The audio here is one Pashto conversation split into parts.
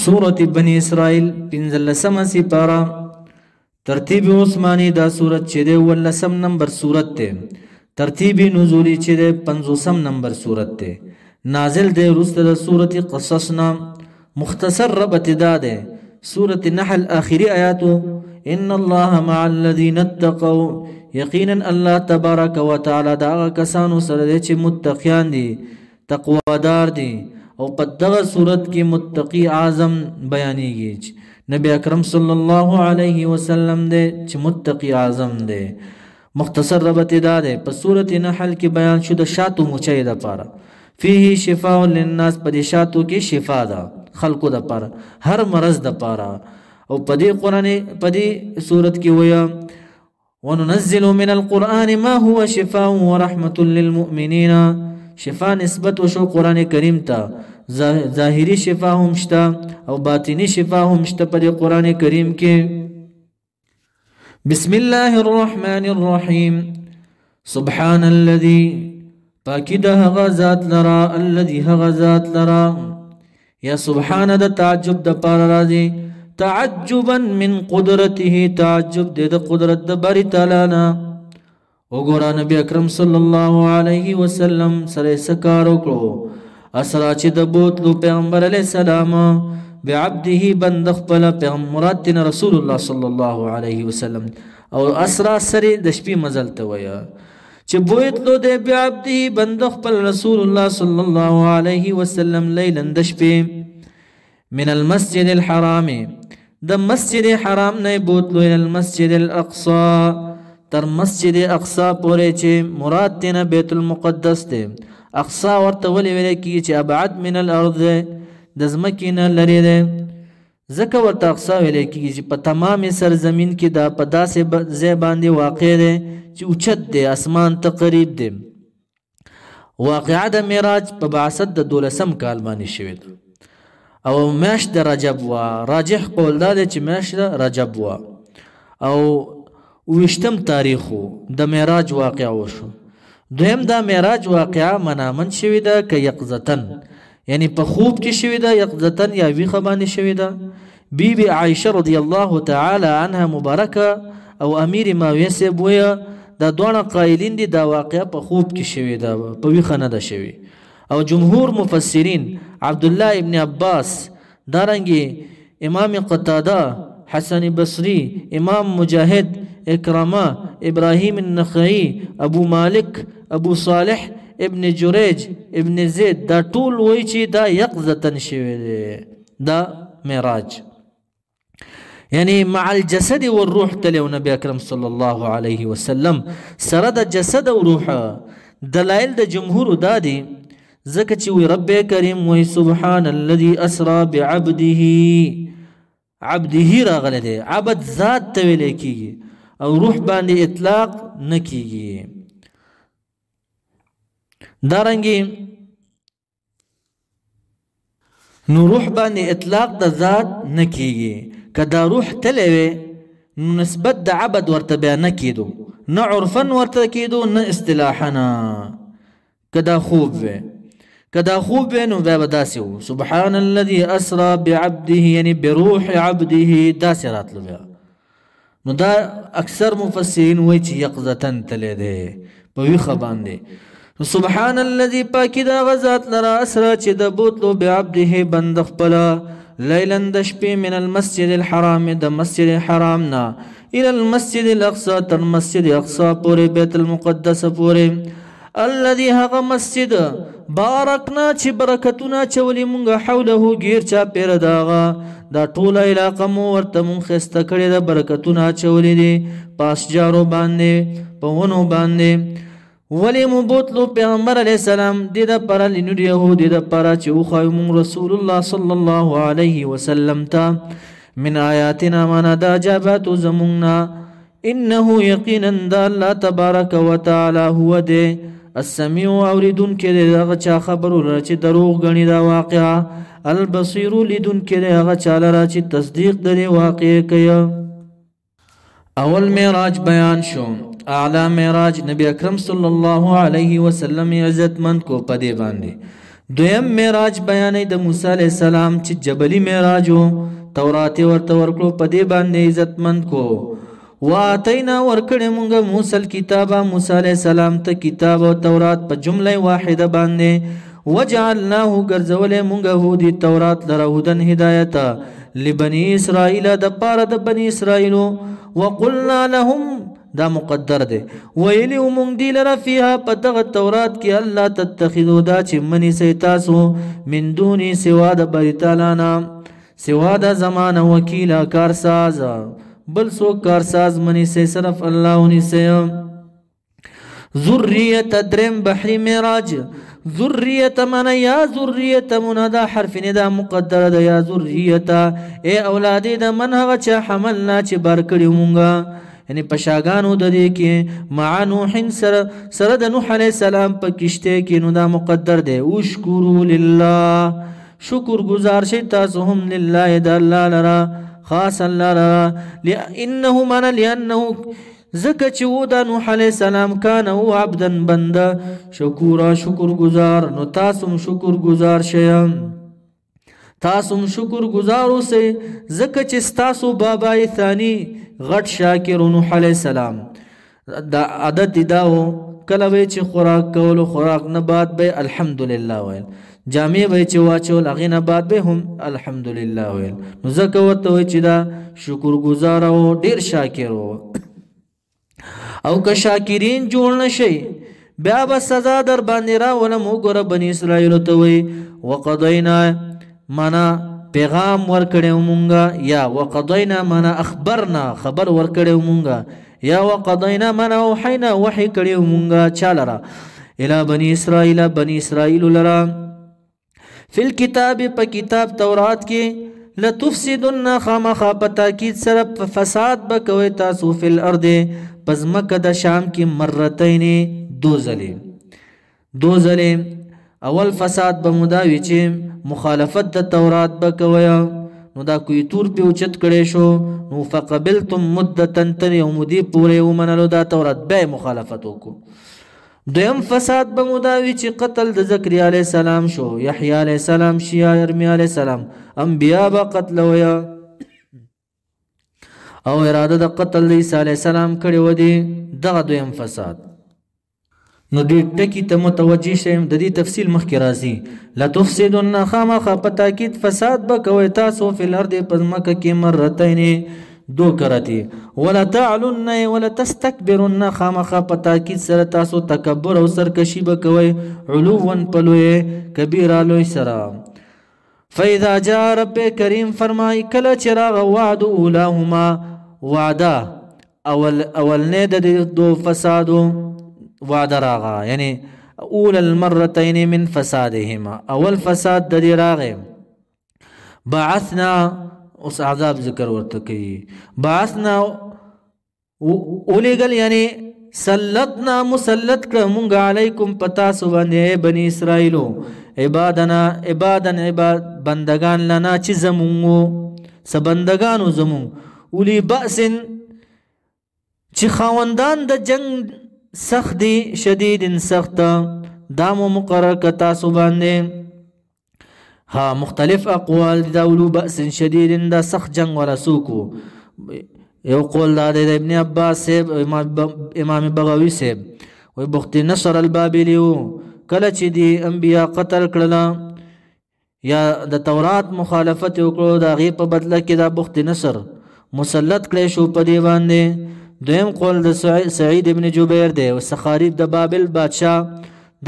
سورة بني اسرائیل پنځلسم سپاره ترتیب عثمانی دا سورت چې ده ولسم نمبر سورت ده ترتیب نزولی چې ده 50 نمبر سورت ده نازل ده رست ده سورت قصصنا مختصر ربط دا ده سورت نحل آخری آیاتو ان الله مع الذین اتقوا یقینا الله تبارک و تعالی دا کسانو سره ده چې متقیان دي تقوادار دي او په دغه صورت کې متقی اعظم بیانېږي نبی اکرم صلی الله علیه وسلم دې چې متقی اعظم دې مختصر ربط دا ده په سورۃ نحل کې بیان شو د شاتو موچي د پاره فيه شفاء للناس په دې شاتو کې شفا ده خلقو د پاره هر مرض د پاره او په دې قران په دې سورۃ کې ویا وننزل من القرآن ما هو شفاء ورحمة للمؤمنين شفا نسبت وشو قرآن کریم تا ظاهری شفا هم شتا او باطنی شفا هم شتا پر قرآن کریم کے بسم الله الرحمن الرحیم سبحان الذي پاکی دا غزات لرا الذي غزات لرا یا سبحان دا تعجب دا پار رازی تعجبا من قدرته تعجب دا قدرت دا باری تالانا وګورا نبی اکرم صلی الله علیه وسلم سره سکارو کړو اسرا چې د بوتلو پیغمبر علیه السلام بعبده بند خپل پیغمبرات رسول الله صلی الله علیه وسلم او اسرا سره د شپې مزل ته ویا چې بوتلو د بعبده بند خپل رسول الله صلی الله علیه وسلم لیلا د شپې من المسجد الحرام د مسجد حرام نه بوتلو الى المسجد الاقصى تر مسجد اقصا پورې چې مراد تینا بیت المقدس دی اقصا ورته ولې ویل کیږي چې ابعد من الارض د ځمکې نه لرې دی ځکه ورته اقصا ویل کیږي چې په تمامې سرزمین کې دا په داسې ځای باندې واقع دی چې اوچت دی اسمان ته قریب دی واقعه د معراج په بعثت د 12 کال باندې شوې ده او میاشت د رجب وا راجح قول دا دی چې میاشت د رجب وا او وشتم تاریخو د معراج واقعه وشو دویم دا معراج واقعه منامن شوی ده که یقظتن یعنی په خوب کې شوی ده یقظتن یا ویخه باندې شوی ده بیبي عائشه رضی الله تعالی عنها مبارکه او امیر ماویه سیب ویا دا دوه قائلین دي دا واقعه په خوب کې شوی ده په ویخه نه ده شوی او جمهور مفسرین عبد الله ابن عباس دارنګي امام قتاده حسن بصری امام مجاهد اکرامه ابراهیم النخعی ابو مالک ابو صالح ابن جریج ابن زید دا ټول وای چې دا یقظتن شوی دی دا معراج یعنی مع الجسد والروح تلو نبی اکرم صلی الله علیه وسلم سره د جسد او روح دلائل د جمهور دادی ځکه چې وی رب کریم وی سبحان الذي اسرا بعبده عبده راغله دی عبد ذات ته ویل کیږي او روح باندې اطلاق نکیږي دارنګي نو روح باندې اطلاق د ذات نکیږي کدا روح تلوي نسبت د عبد ورته بیان کیدو نه عرفا ورته کیدو نه اصطلاحنا کدا خوب وي کدا خوب نو بیا داسې سبحان الذي اسرا بعبده یعنی بروح عبده داسې راتلو بیا نو دا اکثر مفسرین وایي چې یقظتن تللی دی په ویښه باندې سبحان الذي پاکي دا غزات لرا اسرا چې د بوتلو بعبده بند خپله لیلا د شپې من المسجد الحرام د مسجد حرام نه الى المسجد الاقصى تر مسجد اقصا پورې بیت المقدس پورې الذي هغه مسجد بارکنا چې برکتونه چولې مونږه حوله غیر چا پیر داغه دا ټوله علاقه مو ورته مونږ خسته کړې ده برکتونه چولې دي پاس جارو باندې په ونو باندې ولی مو بوتلو پیغمبر علیه السلام د د پر لنډ يهودي د پر چې وخایو مونږ رسول الله صلی الله علیه وسلم ته من آیاتنا معنا دا جابات زمونږه انه یقینا د الله تبارک وتعالى هو ده السميع اوریدون کې دغه چا خبرو لري چې دروغ غني دا واقعا البصير لیدون کې دغه چا لري چې تصدیق درې واقع کوي اول معراج بیان شو اعلی معراج نبی اکرم صلی الله علیه وسلم عزت مند کو پدې باندې دویم معراج بیانې د موسی علیه السلام چې جبلی معراج و تورات ورته ورکړو په دې باندې عزتمند کو واتینا ورکړې مونږ موسی الکتابه موسی علیه السلام ته کتاب او تورات په جمله واحده باندې وجعلناه ګرځولې مونږ هودي تورات لره هدن هدایت لبني اسرائیل د پاره د بني اسرائیل وقلنا لهم دا مقدر ده ویلی مونږ دی لره فيها په دغه تورات کې الله تتخذوا دا چې منی سي تاسو من دوني سوا د بری تعالی نه سوا د زمانه وکیل کارساز بل سو کارساز منی سي صرف الله ونی سي ذریه درم بحری معراج ذریه من یا ذریه مندا حرف ندا مقدر ده یا ذریه اے اولاد د من هغه چې حملنا چې بار کړی مونږه یعنی پشاګانو د دې کې مع نوح سره د نوح علیه السلام په کشته کې نو دا مقدر دی وشکروا لله شکر گزار شئ تاسو هم لله د الله لرا خاص الله لرا لانه من لانه زکه چې و د نوح علیه السلام کان هو عبدا بنده شکورا شکر گزار نو تاسو شکر گزار شئ تاسو شکر گزار اوسئ زکه چې تاسو بابای ثانی غټ شاکر نوح علیه السلام دا عادت داو کله به چې خوراک کول خوراک نه بعد به الحمدلله ویل جامع به چې واچول هغه نه بعد به هم الحمدلله ویل نو زکه ورته وای چې دا شکر گزار او ډیر شاکر او که شاکرین جوړ نشي بیا به سزا در باندې را ولم وګوره بنی اسرائیل ته وای وقضینا منا پیغام ورکړو مونږه یا وقضینا منا اخبرنا خبر ورکړو مونږه یا وقضینا منا وحینا وحی کړو مونږه چالرا الی بنی اسرائیل لرا فی الكتاب په کتاب تورات کې لتفسدن خامخ په تاکید سره فساد بکوي تاسو فی الارض پزمکه د شام کې مرتين دو ځلې اول فساد بمداوی چې مخالفت د تورات بکویا نو دا کوی تور په اوچت کړي شو نو فقبلتم مدتا تر یوم دی پورې ومنلو دا تورات به مخالفت وکړو دویم فساد بمداوی چې قتل د زکریا علیه السلام شو یحیی علیه السلام شیا ارمیا علیه السلام انبیا با قتل ویا او اراده د قتل د عیسی علیه السلام کړي و دي دغه دویم فساد نو دې ټکی ته متوجی شیم د دې تفصیل مخکې راځي لا تفسدن خامخ په تاکید فساد بکوي تاسو فی الارض پزمکه کې مرتين دو کرتی ولا تعلن ولا تستكبرن خامخ په تاکید سره تاسو تکبر او سرکشی بکوي علوا پلوې کبیره لوی سره فاذا جاء رب کریم فرمای کله چراغ وعد اولاهما وعده اول نه د دو فسادو وعد راغا یعنی اول المرتين من فسادهما اول فساد د دې راغې بعثنا اوس عذاب ذکر ورته کوي بعثنا اولګل یعنی سلطنا مسلط کړه مونږ علیکم پتا سو باندې بنی اسرائیلو عبادن بندگان لنا چې زمونږ سبندگانو زمونږ اولی بأسن چې خاوندان د جنگ سخت دی شدید سخت دامو مقرر کتا سو باندې ها مختلف اقوال دا اولو بأس شدید دا سخت جنگ ولا سوکو یو قول دا د ابن عباس سیب امام بغوی سیب وی بخت نصر البابلیو کله چې دی انبیا قتل کړل یا د تورات مخالفت وکړو دا غي په بدله کې دا بخت نصر مسلط کړي شو په دی باندې دویم قول د سعید ابن جبیر دی او سخاریب د بابل بادشاہ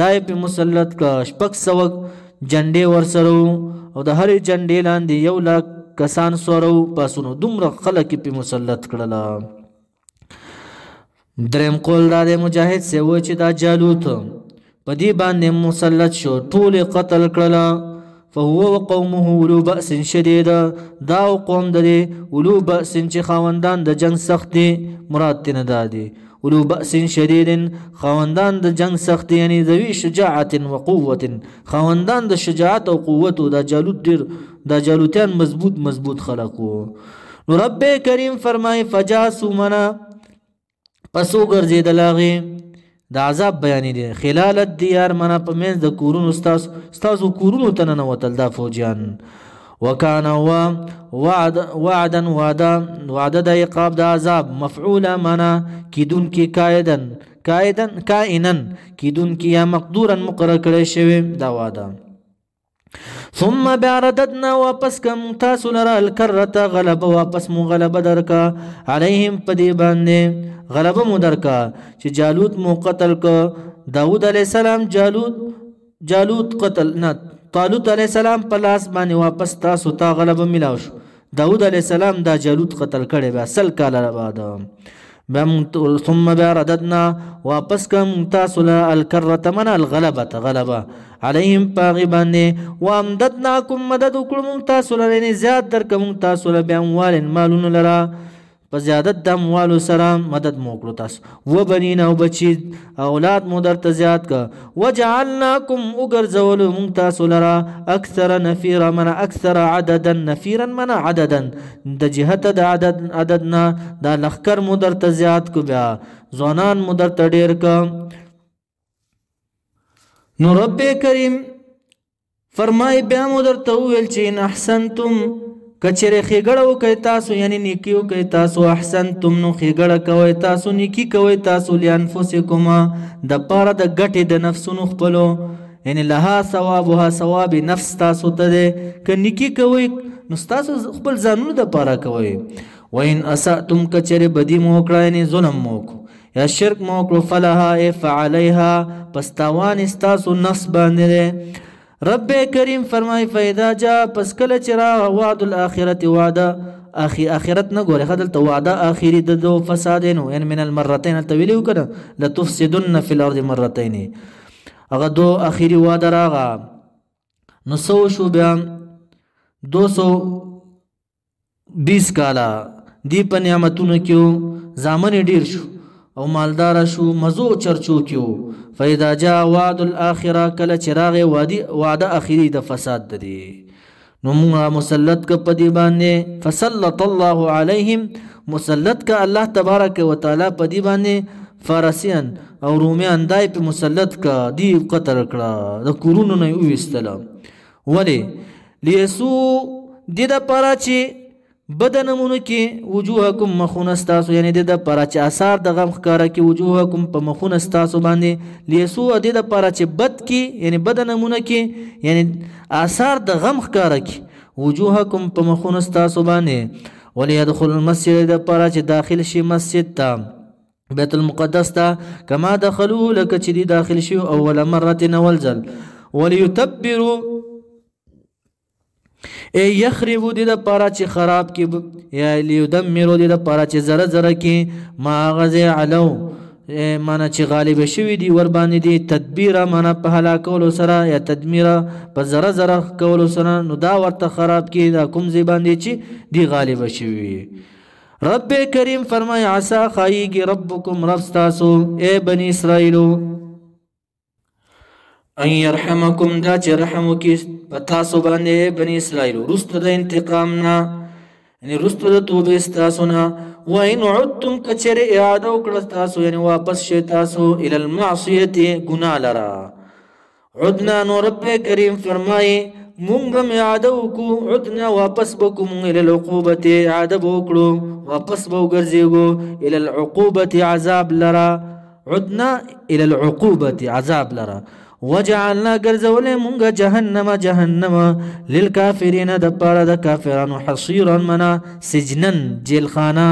دای په مسلط کا شپک سو جنډې ورسرو او د هرې جنډې لاندې یو لاک کسان سورو پاسونو دومره خلک په مسلط کړل دریم قول دا د مجاهد سے و چې دا جالوت په دې باندې مسلط شو ټول قتل کړل فهو وقومه اولو بأس شدید دا قوم د اولو بأس چې خاوندان د جنگ سخت دي مراد تنه دادي اولو بأس شدید خاوندان د جنگ سخت یعنی ذوی شجاعت و قوت خاوندان د شجاعت او قوت د جالوت ډیر د جالوتیان مضبوط خلقو نو رب کریم فرمای فجاسو منا پسو ګرځیدل هغه د عذاب بیانې دي خلال الديار منا په منځ د کورونو ستاسو کورونو ته ننوتل دا فوجیان وکان هو وعدا وعده د عقاب د عذاب مفعولا منا کیدون کی کائنا کیدون کی یا مقدورا مقرر کړی شوی دا وعده ثم بعرددنا واپس کم تاسو لرا الکرة غلبه واپس مو غلبه درکا علیهم پدی باندې غلبه مو درکا چې جالوت مو قتل کو داود علیہ السلام جالوت قتل نه طالوت علیہ السلام په لاس باندې واپس تاسو ته غلبه ملاو شو داود علیہ السلام دا جالوت قتل کړي به سل کال بعد ثم بعرددنا واپس کم تاسو له الکرة من الغلبه غلبه عليهم باغي باندې وامددناكم مدد وکړو تاسو له زیات درکوم تاسو له باموال مالون لرا په زیادت د اموالو سره مدد مو کړو تاسو و بنینا او بچی اولاد مو درته زیات کا وجعلناكم وګرځولو مونږ تاسو لرا اکثر نفیرا من اکثر عددا نفیرا من عددا د جهت د عددنا دا لخر مو درته زیات کو بیا ځوانان مو درته ډیر کا نو رب کریم فرمای بیا مو درته ویل چې ان احسنتم کچره خېګړو کوي تاسو یعنی نیکیو کوي تاسو احسنتم نو خېګړه کوي تاسو نیکی کوي تاسو لانفسکم د پاره د ګټې د نفسونو خپلو یعنی لها ثوابها ثواب نفس تاسو ته ک نیکی کوي نو تاسو خپل ځانونو د پاره کوي وین اساتم کچره بدی مو کړه یعنی ظلم مو یا شرک مو کړو فلها فعليها پستاوان استاسو نفس باندې رب کریم فرمای فیدا جا پس کله چرا وعد الاخرت وعده اخرت نه ګوره خدل ته وعده اخری د دو فسادینو ان من المرتين الطويل وکړه لتفسدن في الارض مرتين هغه دو اخری وعده راغه نو سو شو بیا 220 کالا دی په نعمتونو کې زامن ډیر شو او مالدار شو مزو چرچو کیو فاذا جاء وعد الاخره کله چراغ وعده اخری د فساد دی نو موږ مسلط ک پدی باندې فسلط الله عليهم مسلط ک الله تبارک وتعالى پدی باندې فارسیان او رومیان دای په مسلط ک دی قتل کړه د کورونو نه وستل ولی لیسو د پاره چې بدنمونو کې وجوهکم مخونستاسو یعنی د پاره چې اثار د غم ښکارا کې وجوهکم په مخونستاسو باندې لیسو د پاره چې بد کې یعنی بدنمونو کې یعنی اثار د غم ښکارا کې وجوهکم په مخونستاسو باندې وليدخل المسجد د پاره چې داخل شي مسجد ته بیت المقدس ته کما دخلوا لك چې داخل شي اول مره نولزل وليتبروا یخربو د پاره چې خراب کی یا لیدمرو د پاره چې زره زره کی ما غزه علو معنا چې غالب شوی دی ور باندې دی تدبیر معنا په هلاکولو سره یا تدمیر په زره زره کولو سره نو دا ورته خراب کی دا کوم زی باندې چې دی غالب شوی رب کریم فرمای عسى خایږي ربکم رب تاسو اے بنی اسرائیلو ان يرحمكم دا چې رحم وکي پتاسو باندې بني اسرائیل رستو د انتقامنا یعنی رستو د توبې تاسو نه وان عدتم کچر اعاده وکړه تاسو یعنی واپس شئ تاسو الى المعصيه ګناه لرا عدنا نو رب کریم فرمای مونږ هم اعاده وکړو عدنا واپس بکوم الى العقوبه اعاده وکړو واپس به وګرځېږو الى العقوبه عذاب لرا عدنا الى العقوبه عذاب لرا وجعلنا غرزول مونږه جهنم للكافرين د پاره د کافرانو حصيرا منا سجنن جیل خانه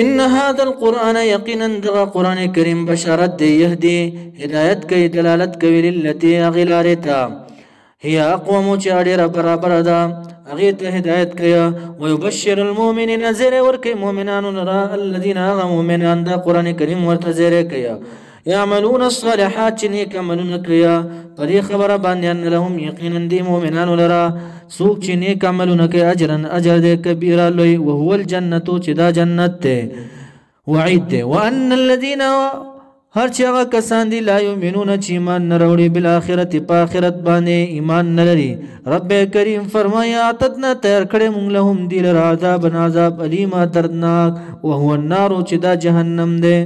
ان هذا القران يقينا دغه قران کریم بشارت دی يهدي هدایت کوي دلالت کوي للتي غلارتا هي اقوم چاډه برابر ده اغه ته هدایت کوي ويبشر المؤمنين زير ورکي مؤمنان الذين مؤمنان د قران کریم ورته زير کوي يعملون الصالحات چنیک عملونه کیا پدې خبره باندې ان لهم یقینا دی مؤمنان لرا سوق چنیک عملونه کوي اجر دې کبیره لوی او هو الجنه چې دا جنت ته وعید دی وان الذين هر چا کسان دي لا یؤمنون چې ایمان نه وروړي بالاخره په آخرت باندې ایمان نه لري رب کریم فرمایا اتتنا تیار کړې مونږ لهم دی لرا عذاب الیم دردناک او هو النار چې دا جهنم دی